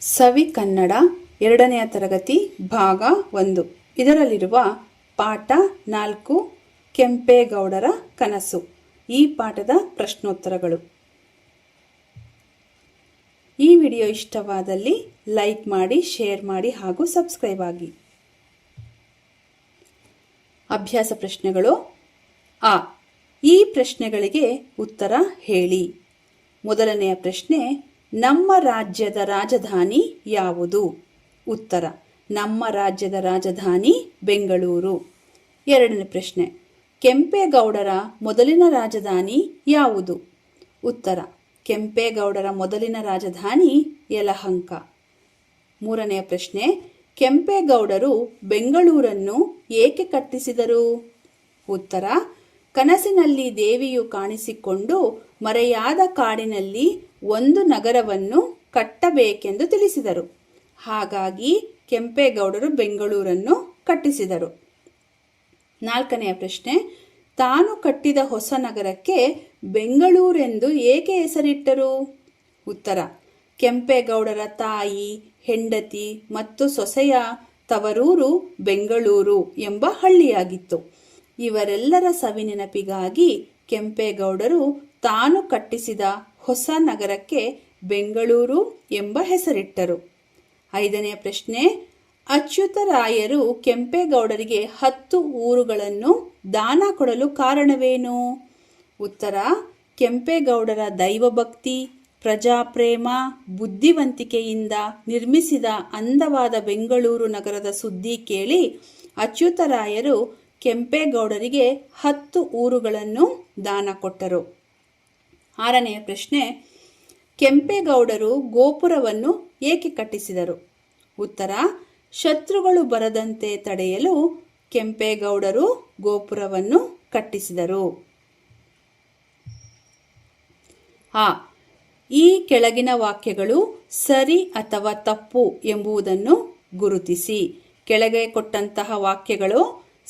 ಸವಿ ಕನ್ನಡ 2ನೇ ತರಗತಿ ಭಾಗ 1 ಇದರಲ್ಲಿರುವ ಪಾಠ 4 ಕೆಂಪೇಗೌಡರ ಕನಸು. ಈ ಪಾಠದ ಪ್ರಶ್ನೋತ್ತರಗಳು. ಈ ವಿಡಿಯೋ ಇಷ್ಟವಾದಲ್ಲಿ ಲೈಕ್ ಮಾಡಿ, ಶೇರ್ ಮಾಡಿ ಹಾಗೂ ಸಬ್ಸ್ಕ್ರೈಬ್ ಆಗಿ. ಅಭ್ಯಾಸ ಪ್ರಶ್ನೆಗಳು. ಈ ಪ್ರಶ್ನೆಗಳಿಗೆ ಉತ್ತರ ಹೇಳಿ. ಮೊದಲನೆಯ ಪ್ರಶ್ನೆ, ನಮ್ಮ ರಾಜ್ಯದ ರಾಜಧಾನಿ ಯಾವುದು? ಉತ್ತರ, ನಮ್ಮ ರಾಜ್ಯದ ರಾಜಧಾನಿ ಬೆಂಗಳೂರು. ಎರಡನೇ ಪ್ರಶ್ನೆ, ಕೆಂಪೇಗೌಡರ ಮೊದಲಿನ ರಾಜಧಾನಿ ಯಾವುದು? ಉತ್ತರ, ಕೆಂಪೇಗೌಡರ ಮೊದಲಿನ ರಾಜಧಾನಿ ಯಲಹಂಕ. ಮೂರನೆಯ ಪ್ರಶ್ನೆ, ಕೆಂಪೇಗೌಡರು ಬೆಂಗಳೂರನ್ನು ಏಕೆ ಕಟ್ಟಿಸಿದರು? ಉತ್ತರ, ಕನಸಿನಲ್ಲಿ ದೇವಿಯು ಕಾಣಿಸಿಕೊಂಡು ಮರೆಯಾದ ಕಾಡಿನಲ್ಲಿ ಒಂದು ನಗರವನ್ನು ಕಟ್ಟಬೇಕೆಂದು ತಿಳಿಸಿದರು. ಹಾಗಾಗಿ ಕೆಂಪೇಗೌಡರು ಬೆಂಗಳೂರನ್ನು ಕಟ್ಟಿಸಿದರು. ನಾಲ್ಕನೆಯ ಪ್ರಶ್ನೆ, ತಾನು ಕಟ್ಟಿದ ಹೊಸ ನಗರಕ್ಕೆ ಬೆಂಗಳೂರೆಂದು ಏಕೆ ಹೆಸರಿಟ್ಟರು? ಉತ್ತರ, ಕೆಂಪೇಗೌಡರ ತಾಯಿ, ಹೆಂಡತಿ ಮತ್ತು ಸೊಸೆಯ ತವರೂರು ಬೆಂಗಳೂರು ಎಂಬ ಹಳ್ಳಿಯಾಗಿತ್ತು. ಇವರೆಲ್ಲರ ಸವಿನೆನಪಿಗಾಗಿ ಕೆಂಪೇಗೌಡರು ತಾನು ಕಟ್ಟಿಸಿದ ಹೊಸ ನಗರಕ್ಕೆ ಬೆಂಗಳೂರು ಎಂಬ ಹೆಸರಿಟ್ಟರು. ಐದನೆಯ ಪ್ರಶ್ನೆ, ಅಚ್ಯುತರಾಯರು ಕೆಂಪೇಗೌಡರಿಗೆ 10 ಊರುಗಳನ್ನು ದಾನ ಕೊಡಲು ಕಾರಣವೇನು? ಉತ್ತರ, ಕೆಂಪೇಗೌಡರ ದೈವಭಕ್ತಿ, ಪ್ರಜಾಪ್ರೇಮ, ಬುದ್ಧಿವಂತಿಕೆಯಿಂದ ನಿರ್ಮಿಸಿದ ಅಂದವಾದ ಬೆಂಗಳೂರು ನಗರದ ಸುದ್ದಿ ಕೇಳಿ ಅಚ್ಯುತರಾಯರು ಕೆಂಪೇಗೌಡರಿಗೆ 10 ಊರುಗಳನ್ನು ದಾನ ಕೊಟ್ಟರು. ಆರನೆಯ ಪ್ರಶ್ನೆ, ಕೆಂಪೇಗೌಡರು ಗೋಪುರವನ್ನು ಏಕೆ ಕಟ್ಟಿಸಿದರು? ಉತ್ತರ, ಶತ್ರುಗಳು ಬರದಂತೆ ತಡೆಯಲು ಕೆಂಪೇಗೌಡರು ಗೋಪುರವನ್ನು ಕಟ್ಟಿಸಿದರು. ಈ ಕೆಳಗಿನ ವಾಕ್ಯಗಳು ಸರಿ ಅಥವಾ ತಪ್ಪು ಎಂಬುದನ್ನು ಗುರುತಿಸಿ. ಕೆಳಗೆ ಕೊಟ್ಟಂತಹ ವಾಕ್ಯಗಳು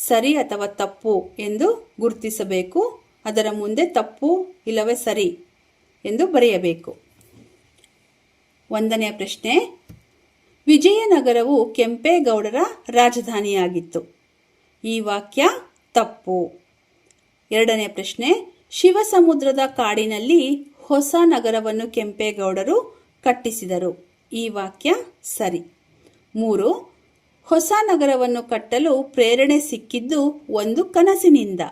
ಸರಿ ಅಥವಾ ತಪ್ಪು ಎಂದು ಗುರುತಿಸಬೇಕು. ಅದರ ಮುಂದೆ ತಪ್ಪು ಇಲ್ಲವೇ ಸರಿ ಎಂದು ಬರೆಯಬೇಕು. 1ನೇ ಪ್ರಶ್ನೆ, ವಿಜಯನಗರವು ಕೆಂಪೇಗೌಡರ ರಾಜಧಾನಿಯಾಗಿತ್ತು. ಈ ವಾಕ್ಯ ತಪ್ಪು. 2ನೇ ಪ್ರಶ್ನೆ, ಶಿವಸಮುದ್ರದ ಕಾಡಿನಲ್ಲಿ ಹೊಸ ನಗರವನ್ನು ಕೆಂಪೇಗೌಡರು ಕಟ್ಟಿಸಿದರು. ಈ ವಾಕ್ಯ ಸರಿ. 3, ಹೊಸ ನಗರವನ್ನು ಕಟ್ಟಲು ಪ್ರೇರಣೆ ಸಿಕ್ಕಿದ್ದು ಒಂದು ಕನಸಿನಿಂದ.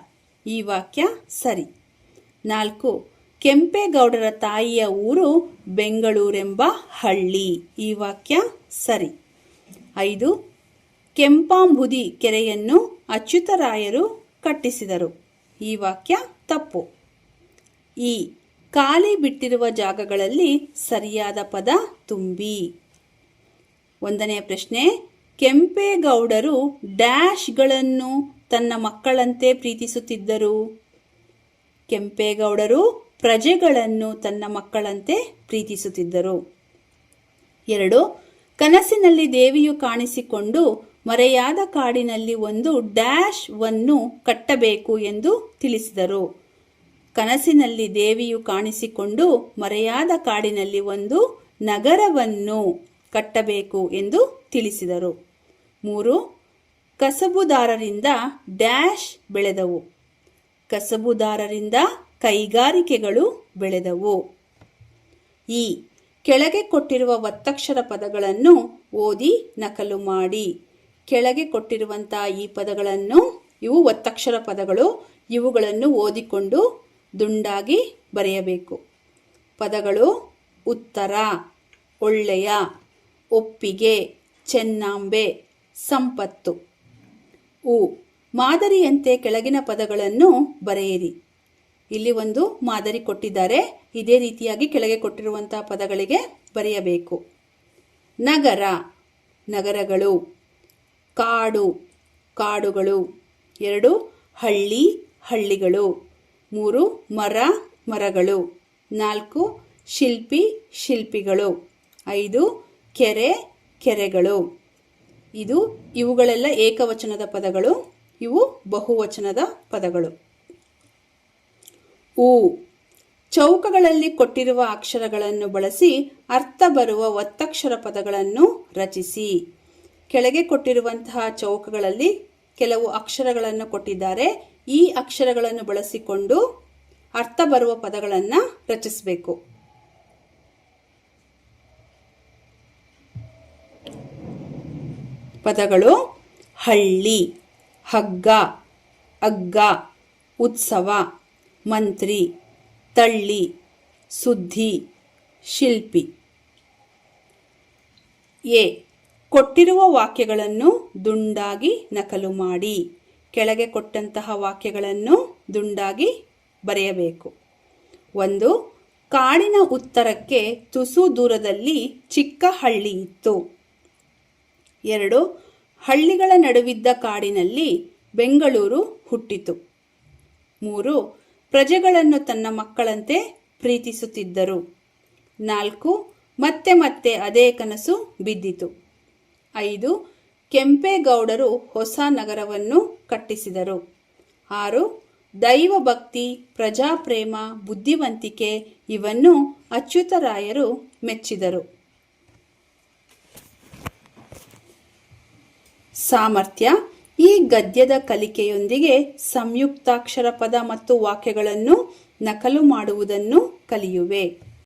ಈ ವಾಕ್ಯ ಸರಿ. 4, ಕೆಂಪೇಗೌಡರ ತಾಯಿಯ ಊರು ಬೆಂಗಳೂರೆಂಬ ಹಳ್ಳಿ. ಈ ವಾಕ್ಯ ಸರಿ. 5, ಕೆಂಪಾಂಬುದಿ ಕೆರೆಯನ್ನು ಅಚ್ಯುತರಾಯರು ಕಟ್ಟಿಸಿದರು. ಈ ವಾಕ್ಯ ತಪ್ಪು. ಖಾಲಿ ಬಿಟ್ಟಿರುವ ಜಾಗಗಳಲ್ಲಿ ಸರಿಯಾದ ಪದ ತುಂಬಿ. 1ನೇ ಪ್ರಶ್ನೆ, ಕೆಂಪೇಗೌಡರು ಡ್ಯಾಶ್ಗಳನ್ನು ತನ್ನ ಮಕ್ಕಳಂತೆ ಪ್ರೀತಿಸುತ್ತಿದ್ದರು. ಕೆಂಪೇಗೌಡರು ಪ್ರಜೆಗಳನ್ನು ತನ್ನ ಮಕ್ಕಳಂತೆ ಪ್ರೀತಿಸುತ್ತಿದ್ದರು. 2, ಕನಸಿನಲ್ಲಿ ದೇವಿಯು ಕಾಣಿಸಿಕೊಂಡು ಮರೆಯಾದ ಕಾಡಿನಲ್ಲಿ ಒಂದು ಡ್ಯಾಶ್ ವನ್ನು ಕಟ್ಟಬೇಕು ಎಂದು ತಿಳಿಸಿದರು. ಕನಸಿನಲ್ಲಿ ದೇವಿಯು ಕಾಣಿಸಿಕೊಂಡು ಮರೆಯಾದ ಕಾಡಿನಲ್ಲಿ ಒಂದು ನಗರವನ್ನು ಕಟ್ಟಬೇಕು ಎಂದು ತಿಳಿಸಿದರು. 3, ಕಸಬುದಾರರಿಂದ ಡ್ಯಾಶ್ ಬೆಳೆದವು. ಕಸಬುದಾರರಿಂದ ಕೈಗಾರಿಕೆಗಳು ಬೆಳೆದವು. ಕೆಳಗೆ ಕೊಟ್ಟಿರುವ ಒತ್ತಕ್ಷರ ಪದಗಳನ್ನು ಓದಿ ನಕಲು ಮಾಡಿ. ಕೆಳಗೆ ಕೊಟ್ಟಿರುವಂತಹ ಈ ಪದಗಳನ್ನು, ಇವು ಒತ್ತಕ್ಷರ ಪದಗಳು, ಇವುಗಳನ್ನು ಓದಿಕೊಂಡು ದುಂಡಾಗಿ ಬರೆಯಬೇಕು. ಪದಗಳು: ಉತ್ತರ, ಒಳ್ಳೆಯ, ಒಪ್ಪಿಗೆ, ಚೆನ್ನಾಂಬೆ, ಸಂಪತ್ತು. ಮಾದರಿಯಂತೆ ಕೆಳಗಿನ ಪದಗಳನ್ನು ಬರೆಯಿರಿ. ಇಲ್ಲಿ ಒಂದು ಮಾದರಿ ಕೊಟ್ಟಿದ್ದಾರೆ. ಇದೇ ರೀತಿಯಾಗಿ ಕೆಳಗೆ ಕೊಟ್ಟಿರುವಂತಹ ಪದಗಳಿಗೆ ಬರೆಯಬೇಕು. ನಗರ, ನಗರಗಳು. ಕಾಡು, ಕಾಡುಗಳು. 2, ಹಳ್ಳಿ, ಹಳ್ಳಿಗಳು. 3, ಮರ, ಮರಗಳು. 4, ಶಿಲ್ಪಿ, ಶಿಲ್ಪಿಗಳು. 5, ಕೆರೆ, ಕೆರೆಗಳು. ಇವುಗಳೆಲ್ಲ ಏಕವಚನದ ಪದಗಳು, ಇವು ಬಹುವಚನದ ಪದಗಳು. ಚೌಕಗಳಲ್ಲಿ ಕೊಟ್ಟಿರುವ ಅಕ್ಷರಗಳನ್ನು ಬಳಸಿ ಅರ್ಥ ಬರುವ ಒತ್ತಕ್ಷರ ಪದಗಳನ್ನು ರಚಿಸಿ. ಕೆಳಗೆ ಕೊಟ್ಟಿರುವಂತಹ ಚೌಕಗಳಲ್ಲಿ ಕೆಲವು ಅಕ್ಷರಗಳನ್ನು ಕೊಟ್ಟಿದ್ದಾರೆ. ಈ ಅಕ್ಷರಗಳನ್ನು ಬಳಸಿಕೊಂಡು ಅರ್ಥ ಬರುವ ಪದಗಳನ್ನು ರಚಿಸಬೇಕು. ಪದಗಳು: ಹಳ್ಳಿ, ಹಗ್ಗ, ಅಗ್ಗ, ಉತ್ಸವ, ಮಂತ್ರಿ, ತಳ್ಳಿ, ಸುದ್ದಿ, ಶಿಲ್ಪಿ. ಎ. ಕೊಟ್ಟಿರುವ ವಾಕ್ಯಗಳನ್ನು ದುಂಡಾಗಿ ನಕಲು ಮಾಡಿ. ಕೆಳಗೆ ಕೊಟ್ಟಂತಹ ವಾಕ್ಯಗಳನ್ನು ದುಂಡಾಗಿ ಬರೆಯಬೇಕು. 1. ಕಾಡಿನ ಉತ್ತರಕ್ಕೆ ತುಸು ದೂರದಲ್ಲಿ ಚಿಕ್ಕ ಹಳ್ಳಿ ಇತ್ತು. 2. ಹಳ್ಳಿಗಳ ನಡುವಿದ್ದ ಕಾಡಿನಲ್ಲಿ ಬೆಂಗಳೂರು ಹುಟ್ಟಿತು. 3. ಪ್ರಜೆಗಳನ್ನು ತನ್ನ ಮಕ್ಕಳಂತೆ ಪ್ರೀತಿಸುತ್ತಿದ್ದರು. 4. ಮತ್ತೆ ಮತ್ತೆ ಅದೇ ಕನಸು ಬಿದ್ದಿತು. 5. ಕೆಂಪೇಗೌಡರು ಹೊಸ ನಗರವನ್ನು ಕಟ್ಟಿಸಿದರು. 6. ದೈವ ಭಕ್ತಿ, ಪ್ರಜಾಪ್ರೇಮ, ಬುದ್ಧಿವಂತಿಕೆ ಇವನ್ನು ಅಚ್ಯುತರಾಯರು ಮೆಚ್ಚಿದರು. ಸಾಮರ್ಥ್ಯ: ಈ ಗದ್ಯದ ಕಲಿಕೆಯೊಂದಿಗೆ ಸಂಯುಕ್ತಾಕ್ಷರ ಪದ ಮತ್ತು ವಾಕ್ಯಗಳನ್ನು ನಕಲು ಮಾಡುವುದನ್ನು ಕಲಿಯುವೆ.